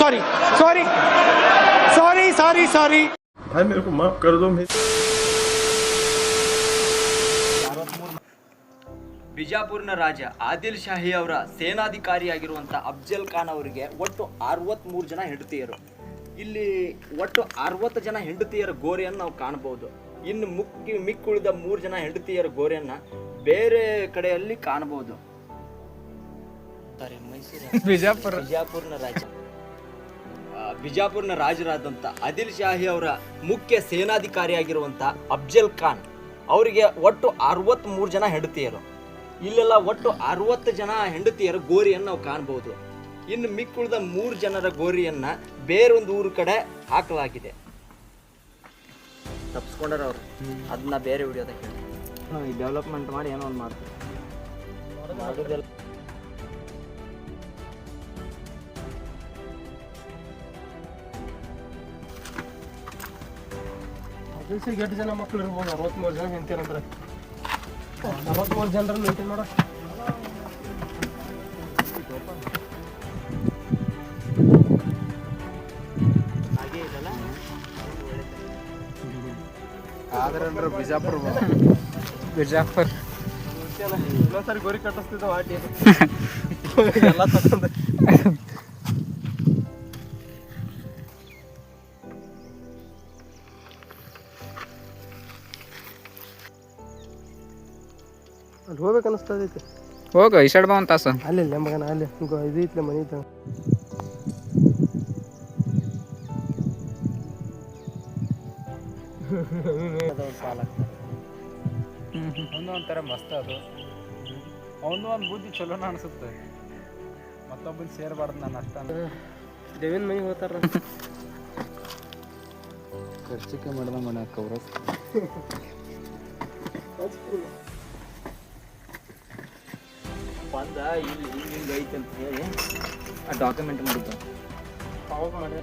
Sorry sorry sorry sorry sorry भाई मेरे को माफ कर दो। ಬಿಜಾಪುರ್ನ ರಾಜ ಆದಿಲ್ ಶಾಹಿ ಅವರ ಸೇನಾಧಿಕಾರಿಯಾಗಿರುವಂಥ ಅಫ್ಜಲ್ ಖಾನ್ ಅವರಿಗೆ ಒಟ್ಟು 63 ಜನ ಹೆಂಡತಿಯರು. ಇಲ್ಲಿ ಒಟ್ಟು 60 ಜನ ಹೆಂಡತಿಯರ ಗೋರೆಯನ್ನು ನಾವು ಕಾಣಬಹುದು. ಇನ್ನು ಮಿಕ್ಕುಳಿದ 3 ಜನ ಹೆಂಡತಿಯರ ಗೋರೆಯನ್ನು ಬೇರೆ ಕಡೆಯಲ್ಲಿ ಕಾಣಬಹುದು. ಬಿಜಾಪುರ್ನ ರಾಜರಾದಂಥ ಆದಿಲ್ ಶಾಹಿ ಅವರ ಮುಖ್ಯ ಸೇನಾಧಿಕಾರಿಯಾಗಿರುವಂಥ ಅಫ್ಜಲ್ ಖಾನ್ ಅವರಿಗೆ ಒಟ್ಟು 63 ಜನ ಹೆಂಡತಿಯರು. ಇಲ್ಲೆಲ್ಲ ಒಟ್ಟು 60 ಜನ ಹೆಂಡತಿಯರ ಗೋರಿಯನ್ನು ನಾವು ಕಾಣಬಹುದು. ಇನ್ನು ಮಿಕ್ಕುಳಿದ 3 ಜನರ ಗೋರಿಯನ್ನು ಬೇರೊಂದು ಊರ ಕಡೆ ಹಾಕಲಾಗಿದೆ. ತಪ್ಪಿಸ್ಕೊಂಡಾರ ಅವರು, ಅದನ್ನ ಬೇರೆ ವಿಡಿಯೋದಾಗ ಹೇಳಿ ಡೆವಲಪ್ಮೆಂಟ್ ಮಾಡಿ ಏನೋ ಒಂದು ಮಾಡ್ತಾರೆ. ಎಷ್ಟು ಜನ ಮಕ್ಕಳು ಇರ್ಬೋದು? 63 ಜನ ಹೆಂಡ್ತಿಯರಂದ್ರೆ 43 ಜನರನ್ನು ಮೇಂಟೈನ್ ಮಾಡೋ ಹಾಗೆ ಇದಲ್ಲ. ಆದ್ರೆ ಬಿಜಾಪುರ ಇನ್ನೊಂದ್ಸರಿ ಗೋರಿ ಕಟ್ಟಿಸ್ತಿದ್ದವು ಆಟಿ ಎಲ್ಲ ತಗೊಂಡು ಅಲ್ಲಿ ಹೋಗ್ಬೇಕು ಅನಿಸ್ತದೈತಿ. ಹೋಗ ಈ ಸೈಡ್ ಬಾ ಒಂದು ತಾಸು. ಅಲ್ಲಿ ಮಗನ ಅಲ್ಲಿ ಇದು ಐತ್ಲೆ ಮನೆ ಐತ. ಒಂದೊಂಥರ ಮಸ್ತ್ ಅದು. ಅವನು ಒಂದು ಬುದ್ಧಿ ಚಲೋನ ಅನಿಸುತ್ತೆ. ಮತ್ತೊಬ್ಬನ ಸೇರ್ಬಾರ್ದು ನಾನು ಅಷ್ಟ. ದೇವಿನ ಮನೆಗೆ ಹೋಗ್ತಾರ ಖರ್ಚಿಕೆ ಮಾಡ್ದ ಮನೆ ಕೌರಸ್ ಬಂದ ಇಲ್ಲಿ ಹಿಂಗೆ ಐತೆ ಅಂತ ಹೇಳಿ ಆ ಡಾಕ್ಯುಮೆಂಟ್ ಮಾಡಿದ್ದ. ಅವಾಗ ಮಾಡಿ